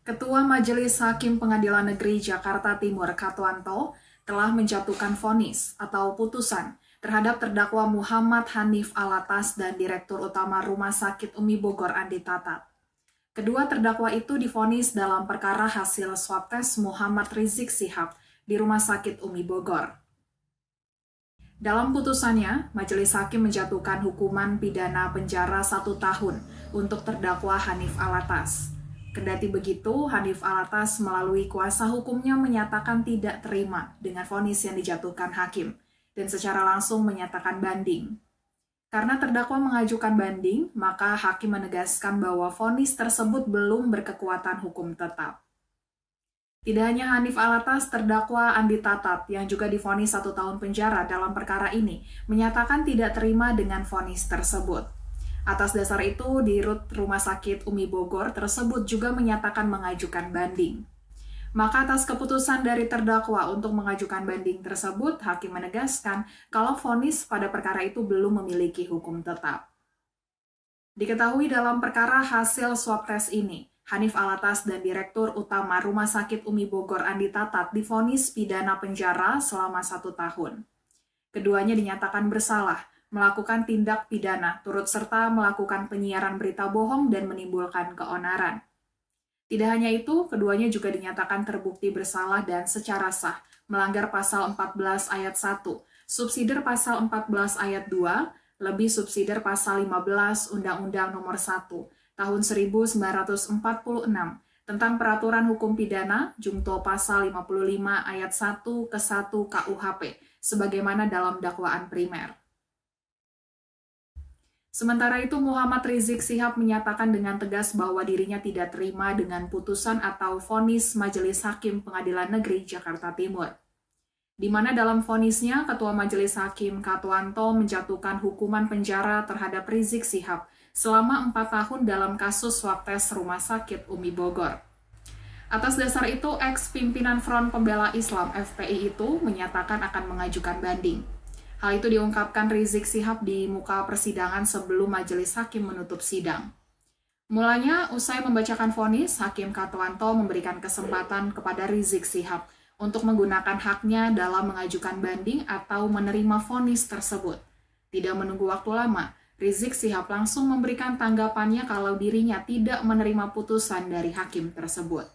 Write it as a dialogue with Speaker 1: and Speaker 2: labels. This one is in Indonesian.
Speaker 1: Ketua Majelis Hakim Pengadilan Negeri Jakarta Timur Katwanto telah menjatuhkan vonis atau putusan terhadap terdakwa Muhammad Hanif Alatas dan Direktur Utama Rumah Sakit Umi Bogor Andi Tatat. Kedua terdakwa itu divonis dalam perkara hasil swab tes Muhammad Rizik Syihab di Rumah Sakit Umi Bogor. Dalam putusannya, Majelis Hakim menjatuhkan hukuman pidana penjara 1 tahun untuk terdakwa Hanif Alatas. Kendati begitu, Hanif Alatas melalui kuasa hukumnya menyatakan tidak terima dengan vonis yang dijatuhkan hakim dan secara langsung menyatakan banding. Karena terdakwa mengajukan banding, maka hakim menegaskan bahwa vonis tersebut belum berkekuatan hukum tetap. Tidak hanya Hanif Alatas, terdakwa Andi Tatat yang juga divonis 1 tahun penjara dalam perkara ini menyatakan tidak terima dengan vonis tersebut. Atas dasar itu, Dirut Rumah Sakit Umi Bogor tersebut juga menyatakan mengajukan banding. Maka atas keputusan dari terdakwa untuk mengajukan banding tersebut, hakim menegaskan kalau vonis pada perkara itu belum memiliki hukum tetap. Diketahui dalam perkara hasil swab tes ini, Hanif Alatas dan Direktur Utama Rumah Sakit Umi Bogor Andi Tatat divonis pidana penjara selama 1 tahun. Keduanya dinyatakan bersalah melakukan tindak pidana turut serta melakukan penyiaran berita bohong dan menimbulkan keonaran. Tidak hanya itu, keduanya juga dinyatakan terbukti bersalah dan secara sah melanggar pasal 14 ayat 1, subsidiar pasal 14 ayat 2, lebih subsidiar pasal 15 Undang-Undang Nomor 1 Tahun 1946 tentang Peraturan Hukum Pidana Jungto pasal 55 ayat 1 ke 1 KUHP sebagaimana dalam dakwaan primer. Sementara itu, Muhammad Rizik Syihab menyatakan dengan tegas bahwa dirinya tidak terima dengan putusan atau vonis Majelis Hakim Pengadilan Negeri Jakarta Timur. Di mana dalam vonisnya, Ketua Majelis Hakim Katwanto menjatuhkan hukuman penjara terhadap Rizik Syihab selama 4 tahun dalam kasus swab tes Rumah Sakit Umi Bogor. Atas dasar itu, ex-pimpinan Front Pembela Islam FPI itu menyatakan akan mengajukan banding. Hal itu diungkapkan Rizik Syihab di muka persidangan sebelum majelis hakim menutup sidang. Mulanya, usai membacakan vonis, Hakim Katwanto memberikan kesempatan kepada Rizik Syihab untuk menggunakan haknya dalam mengajukan banding atau menerima vonis tersebut. Tidak menunggu waktu lama, Rizik Syihab langsung memberikan tanggapannya kalau dirinya tidak menerima putusan dari hakim tersebut.